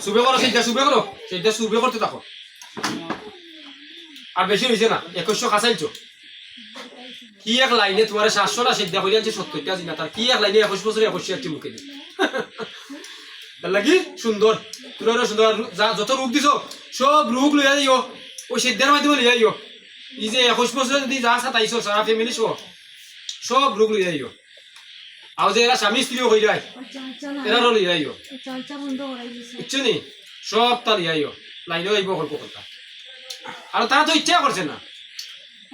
সুবে করো সেইটা সুবে করতে থাকো আর বেশি হয়েছে না 2100 খাসাইছো কি এক লাইনে তোমার 700 না সেইটা হইলে আছে 70টা জিনা তার কি এক লাইনে 21 বছরে 21 আছে মুখে দিয়ে লাগি সুন্দর তোরা সুন্দর যত রূপ দিছো সব রূপ লইয়া দিও ওই সিদ্ধার মাধ্যমে লইয়া দিও এই যে 21 বছরে যদি যা সাতাইছো সারা ফ্যামিলি সব রূপ লইয়া দিও আর যে এরা স্বামী স্ত্রীও হয়ে যায় এরারও লইয়া দিও বুঝছো নি সব তা লইয়া দিও লাইনে আইব গল্প কথা আর তারা তো ইচ্ছা করছে না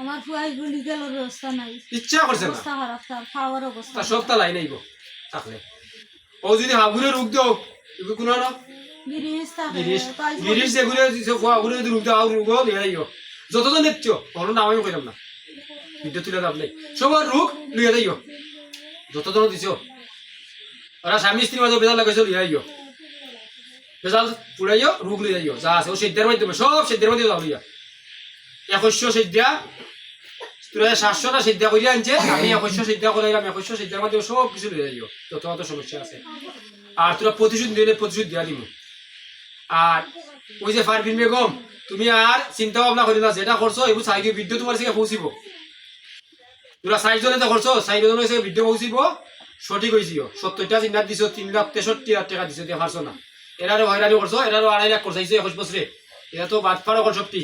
আমার ফুয়াই গুলি গেল ব্যবস্থা নাই ইচ্ছা করছে না অবস্থা খারাপ তার খাওয়ার অবস্থা তা সব তা লাইনে আইব থাকলে ও যদি হাবুরে রূপ দাও এগুলো কোনো না গিরিশ থাকে গিরিশ যেগুলো হাবুরে যদি রূপ দাও রূপ লইয়া দিও যতজন দেখছো কোনো নাম আমি কইলাম না ভিডিও তুলে লাভ নেই সবার রূপ লইয়া দিও যতজন দিছো ওরা স্বামী স্ত্রীর মাঝে বেজাল লাগাইছো লইয়া দিও বেজাল পুরাইও রূপ লইয়া দিও যা আছে ও সিদ্ধার মাধ্যমে সব সিদ্ধার মাধ্যমে যাও লইয়া 2100 সিদ্ধা তোরা 700 না সিদ্ধা কইরা আনছে আমি 2100 সিদ্ধা করাইলাম 2100 সিদ্ধার মাধ্যমে সব কিছু লইয়া দিও যত যত সমস্যা আছে আর তোরা প্রতিশোধ দিলে প্রতিশোধ দিয়া দিব আর ওই যে ফারবিন বেগম তুমি আর চিন্তা ভাবনা করি না যেটা করছো এগুলো সাইকে ভিডিও তোমার কাছে পৌঁছিব তোরা 60 জনে তো করছো 60 জনের কাছে ভিডিও পৌঁছিব সঠিক হইছিও 70টা চিন্তা দিছো 3,63,000 টাকা দিছো দিয়া পারছো না এরারে হয়রানি করছো এরারও 2.5 লাখ করছাইছে 21 বছরে এরা তো বাদ পারো কর শক্তি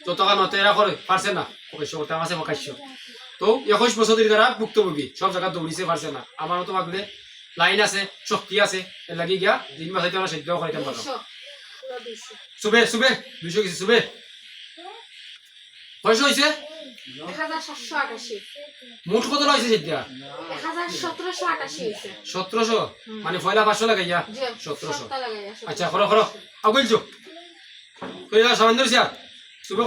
যত কান হতে এরা করে পারছে না পয়সা করতে আমার কাছে তো 21 বছর ধরে তারা ভুক্তভোগী সব জায়গা দৌড়িছে পারছে না আমারও তো মাগলে লাইন আছে শক্তি আছে এর লাগি গিয়া 3 মাস হইতে আমরা সিদ্ধ করাইতে পারো সুবে 200 কিছু সুবে পয়সা হইছে 1788 মোট কত লইছে সিদ্ধা 1788 হইছে 1700 মানে পয়লা 500 লাগাইয়া 1700 1700 লাগাইয়া আচ্ছা করো আগলছো কইলা সামান্য দিছা